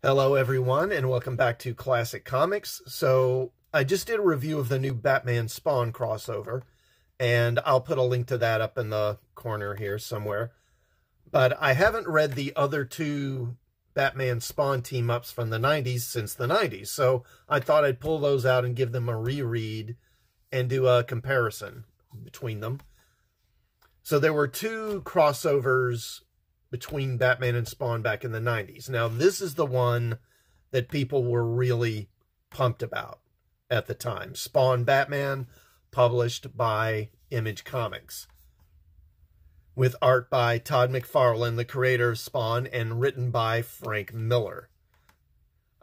Hello everyone, and welcome back to Classic Comics. So I just did a review of the new Batman Spawn crossover, and I'll put a link to that up in the corner here somewhere. But I haven't read the other two Batman Spawn team-ups from the 90s since the 90s, so I thought I'd pull those out and give them a reread and do a comparison between them. So there were two crossovers between Batman and Spawn back in the 90s. Now, this is the one that people were really pumped about at the time. Spawn Batman, published by Image Comics, with art by Todd McFarlane, the creator of Spawn, and written by Frank Miller.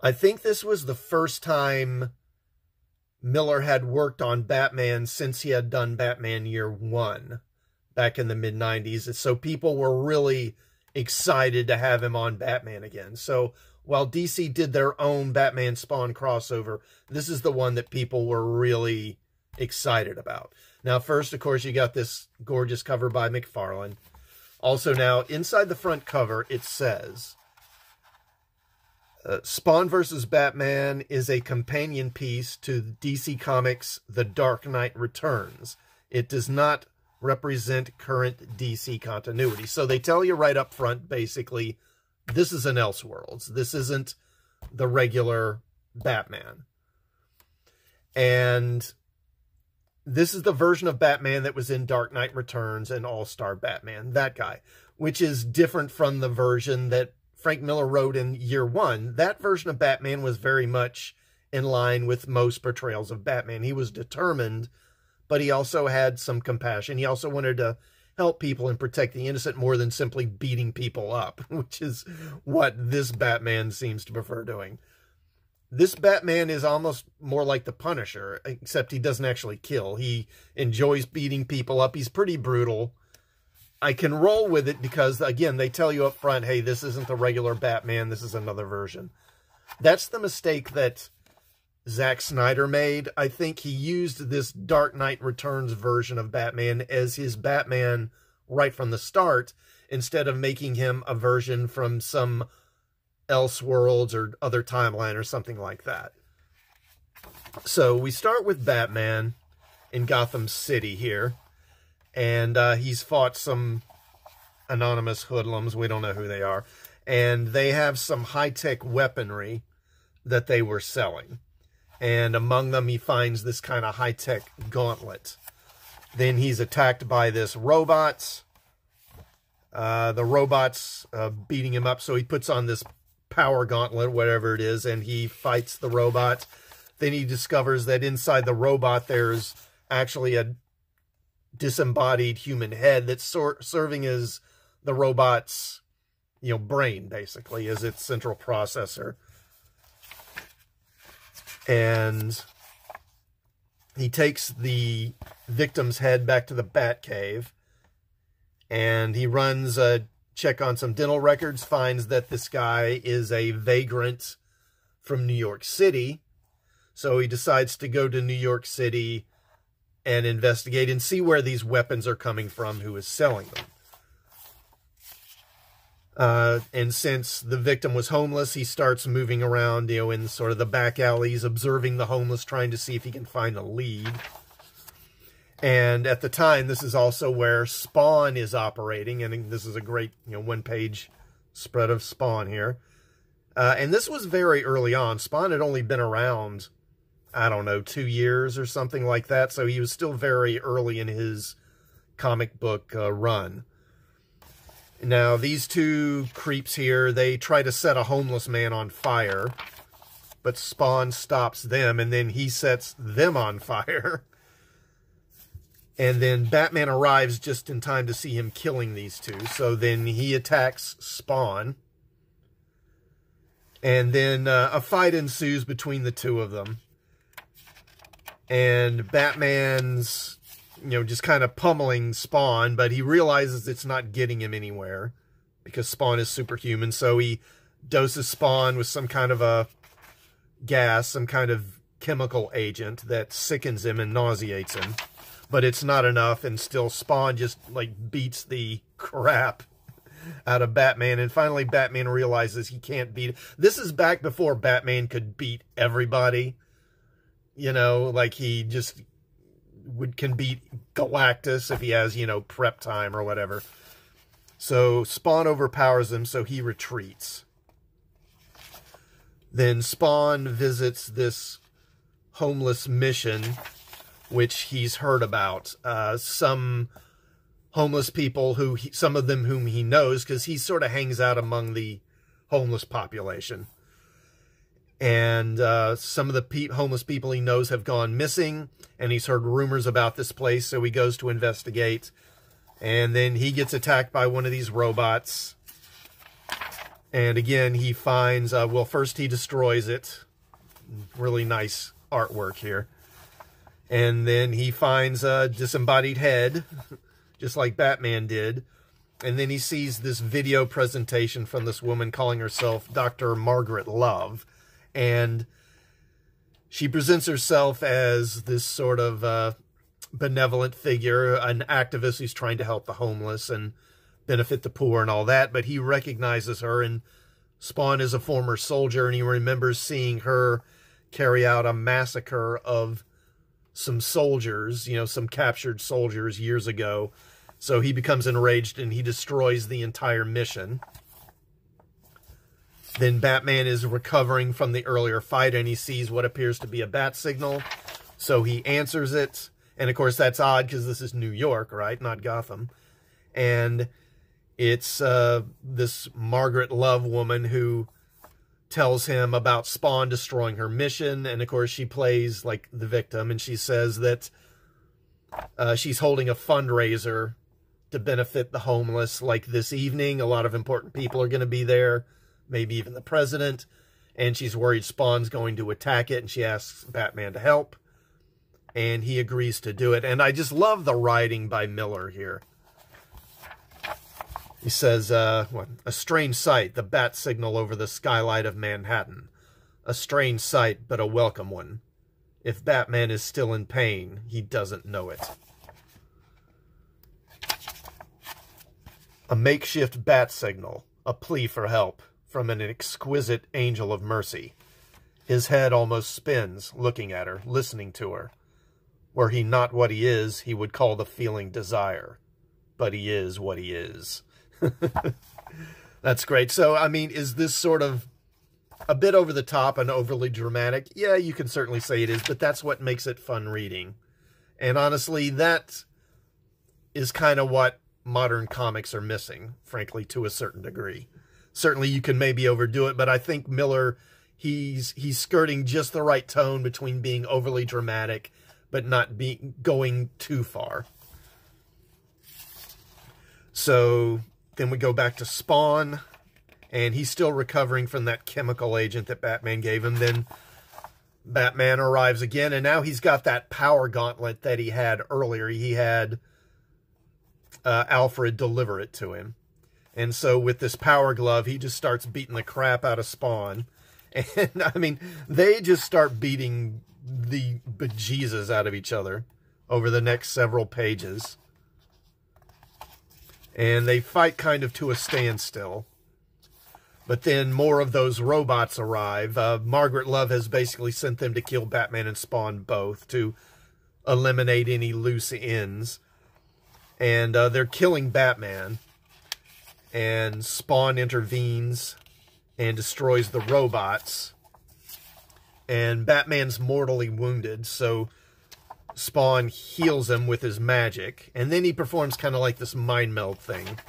I think this was the first time Miller had worked on Batman since he had done Batman Year One back in the mid-90s, so people were really excited to have him on Batman again. So while DC did their own Batman Spawn crossover, this is the one that people were really excited about. Now, first, of course, you got this gorgeous cover by McFarlane. Also, now, inside the front cover, it says, Spawn vs. Batman is a companion piece to DC Comics' The Dark Knight Returns. It does not represent current DC continuity. So they tell you right up front, basically, this is an Elseworlds. This isn't the regular Batman. And this is the version of Batman that was in Dark Knight Returns and All-Star Batman, that guy, which is different from the version that Frank Miller wrote in Year One. That version of Batman was very much in line with most portrayals of Batman. He was determined, but he also had some compassion. He also wanted to help people and protect the innocent more than simply beating people up, which is what this Batman seems to prefer doing. This Batman is almost more like the Punisher, except he doesn't actually kill. He enjoys beating people up. He's pretty brutal. I can roll with it because, again, they tell you up front, hey, this isn't the regular Batman, this is another version. That's the mistake that Zack Snyder made. I think he used this Dark Knight Returns version of Batman as his Batman right from the start, instead of making him a version from some Elseworlds or other timeline or something like that. So we start with Batman in Gotham City here, and he's fought some anonymous hoodlums. We don't know who they are, and they have some high-tech weaponry that they were selling. And among them, he finds this kind of high-tech gauntlet. Then he's attacked by this robots. The robots beating him up, so he puts on this power gauntlet, whatever it is, and he fights the robot. Then he discovers that inside the robot there's actually a disembodied human head that's serving as the robot's, brain, basically, as its central processor. And he takes the victim's head back to the Batcave, and he runs a check on some dental records, finds that this guy is a vagrant from New York City. So he decides to go to New York City and investigate and see where these weapons are coming from, who is selling them. And since the victim was homeless, he starts moving around, in sort of the back alleys, observing the homeless, trying to see if he can find a lead. And at the time, this is also where Spawn is operating, and this is a great, one-page spread of Spawn here. And this was very early on. Spawn had only been around, I don't know, 2 years or something like that, so he was still very early in his comic book run. Now, these two creeps here, they try to set a homeless man on fire, but Spawn stops them, and then he sets them on fire. And then Batman arrives just in time to see him killing these two, so then he attacks Spawn. And then a fight ensues between the two of them. And Batman's just kind of pummeling Spawn, but he realizes it's not getting him anywhere because Spawn is superhuman, so he doses Spawn with some kind of a gas, some kind of chemical agent that sickens him and nauseates him. But it's not enough, and still Spawn just, beats the crap out of Batman. And finally, Batman realizes he can't beat... This is back before Batman could beat everybody. You know, like he just can beat Galactus if he has, you know, prep time or whatever. So Spawn overpowers him, so he retreats. Then Spawn visits this homeless mission, which he's heard about. Some homeless people, some of them whom he knows, because he sort of hangs out among the homeless population. And some of the homeless people he knows have gone missing, and he's heard rumors about this place, so he goes to investigate. And then he gets attacked by one of these robots. And again, he finds, well, first he destroys it. Really nice artwork here. And then he finds a disembodied head, just like Batman did. And then he sees this video presentation from this woman calling herself Dr. Margaret Love. And she presents herself as this sort of benevolent figure, an activist who's trying to help the homeless and benefit the poor and all that. But he recognizes her, and Spawn is a former soldier, and he remembers seeing her carry out a massacre of some soldiers, you know, some captured soldiers years ago. So he becomes enraged and he destroys the entire mission. Then Batman is recovering from the earlier fight and he sees what appears to be a bat signal. So he answers it. And of course that's odd because this is New York, right? Not Gotham. And it's this Margaret Love woman who tells him about Spawn destroying her mission. And of course she plays like the victim. And she says that she's holding a fundraiser to benefit the homeless. Like this evening, a lot of important people are going to be there. Maybe even the president, and she's worried Spawn's going to attack it, and she asks Batman to help, and he agrees to do it. And I just love the writing by Miller here. He says, what? A strange sight, the bat signal over the skylight of Manhattan. A strange sight, but a welcome one. If Batman is still in pain, he doesn't know it. A makeshift bat signal, a plea for help. From an exquisite angel of mercy. His head almost spins, looking at her, listening to her. Were he not what he is, he would call the feeling desire. But he is what he is. That's great. So, I mean, is this sort of a bit over the top and overly dramatic? Yeah, you can certainly say it is, but that's what makes it fun reading. And honestly, that is kind of what modern comics are missing, frankly, to a certain degree. Certainly you can maybe overdo it, but I think Miller, he's skirting just the right tone between being overly dramatic, but not going too far. So then we go back to Spawn, and he's still recovering from that chemical agent that Batman gave him. Then Batman arrives again, and now he's got that power gauntlet that he had earlier. He had Alfred deliver it to him. And so with this power glove, he just starts beating the crap out of Spawn. And, I mean, they just start beating the bejesus out of each other over the next several pages. And they fight kind of to a standstill. But then more of those robots arrive. Margaret Love has basically sent them to kill Batman and Spawn both, to eliminate any loose ends. And they're killing Batman. And Spawn intervenes and destroys the robots. And Batman's mortally wounded, so Spawn heals him with his magic. And then he performs kind of like this mind meld thing,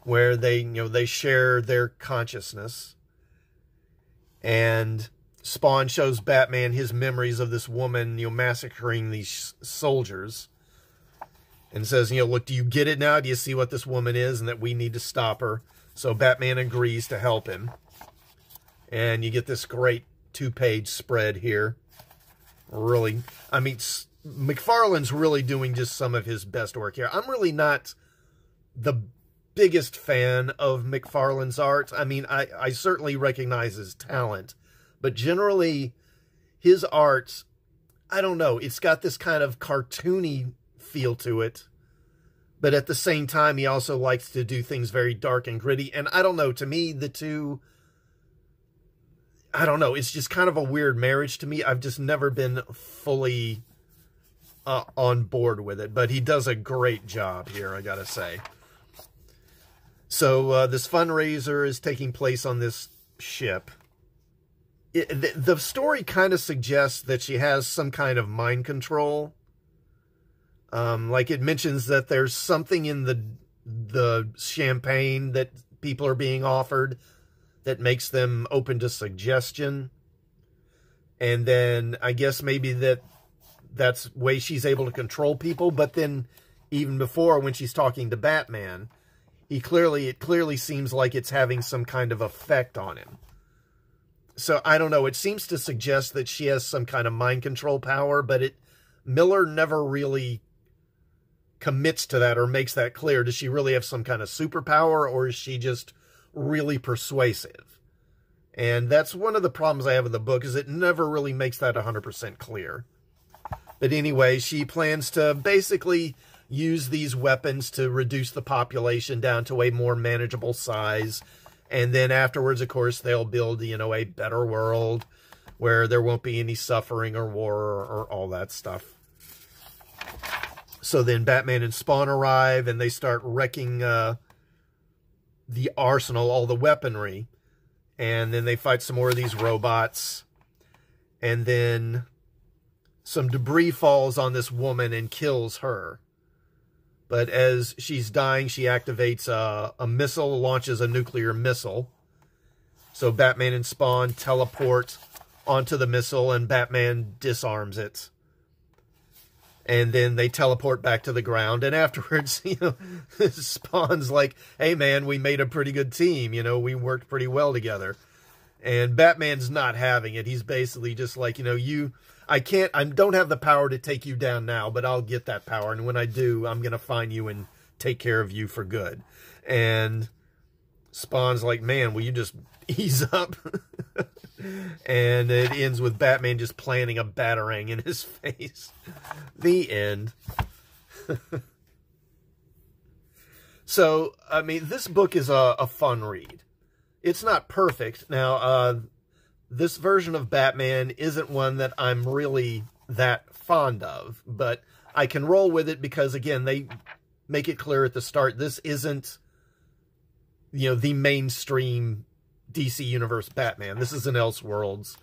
where they share their consciousness. And Spawn shows Batman his memories of this woman, massacring these soldiers. And says, look, do you get it now? Do you see what this woman is and that we need to stop her? So Batman agrees to help him. And you get this great 2-page spread here. Really, I mean, McFarlane's really doing just some of his best work here. I'm really not the biggest fan of McFarlane's art. I mean, I certainly recognize his talent. But generally, his art, I don't know, it's got this kind of cartoony feel to it, But at the same time, he also likes to do things very dark and gritty. And I don't know, to me, the two, I don't know, it's just kind of a weird marriage to me. I've just never been fully on board with it. But he does a great job here, I gotta say. So this fundraiser is taking place on this ship. The story kind of suggests that she has some kind of mind control. Like it mentions that there's something in the champagne that people are being offered that makes them open to suggestion. And then I guess maybe that's the way she's able to control people. But then even before, when she's talking to Batman, it clearly seems like it's having some kind of effect on him. So I don't know. It seems to suggest that she has some kind of mind control power, but Miller never really commits to that or makes that clear. Does she really have some kind of superpower, or is she just really persuasive? And that's one of the problems I have with the book, is it never really makes that 100% clear. But anyway, she plans to basically use these weapons to reduce the population down to a more manageable size. And then afterwards, of course, they'll build, a better world where there won't be any suffering or war or all that stuff. So then Batman and Spawn arrive, and they start wrecking the arsenal, all the weaponry. And then they fight some more of these robots. And then some debris falls on this woman and kills her. But as she's dying, she activates a missile, launches a nuclear missile. So Batman and Spawn teleport onto the missile, and Batman disarms it. And then they teleport back to the ground. And afterwards, Spawn's like, hey, man, we made a pretty good team. We worked pretty well together. And Batman's not having it. He's basically just like, I don't have the power to take you down now, but I'll get that power. And when I do, I'm going to find you and take care of you for good. And Spawn's like, man, will you just ease up? And it ends with Batman just planting a batarang in his face. The end. So, I mean, this book is a fun read. It's not perfect. Now, this version of Batman isn't one that I'm really that fond of, but I can roll with it because, again, they make it clear at the start, this isn't, the mainstream DC Universe Batman. This is an Elseworlds.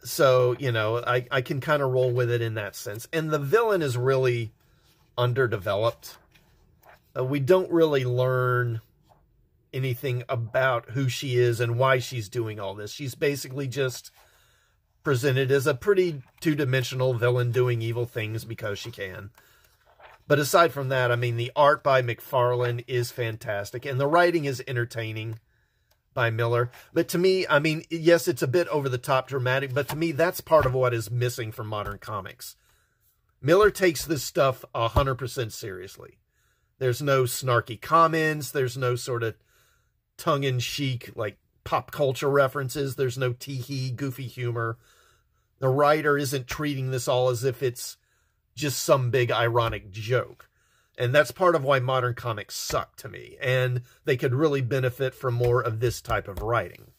So, I can kind of roll with it in that sense. And the villain is really underdeveloped. We don't really learn anything about who she is and why she's doing all this. She's basically just presented as a pretty two-dimensional villain doing evil things because she can. But aside from that, I mean, the art by McFarlane is fantastic, and the writing is entertaining by Miller. But to me, I mean, yes, it's a bit over-the-top dramatic, but to me, that's part of what is missing from modern comics. Miller takes this stuff 100% seriously. There's no snarky comments. There's no sort of tongue-in-cheek, like, pop culture references. There's no tee-hee, goofy humor. The writer isn't treating this all as if it's just some big ironic joke. And that's part of why modern comics suck to me. And they could really benefit from more of this type of writing.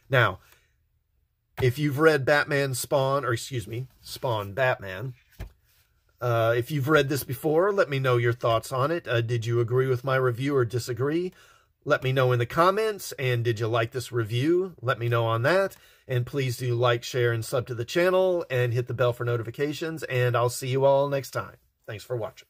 Now, if you've read Spawn Batman, if you've read this before, let me know your thoughts on it. Did you agree with my review or disagree? Let me know in the comments. And did you like this review? Let me know on that. And please do like, share, and sub to the channel, and hit the bell for notifications. And I'll see you all next time. Thanks for watching.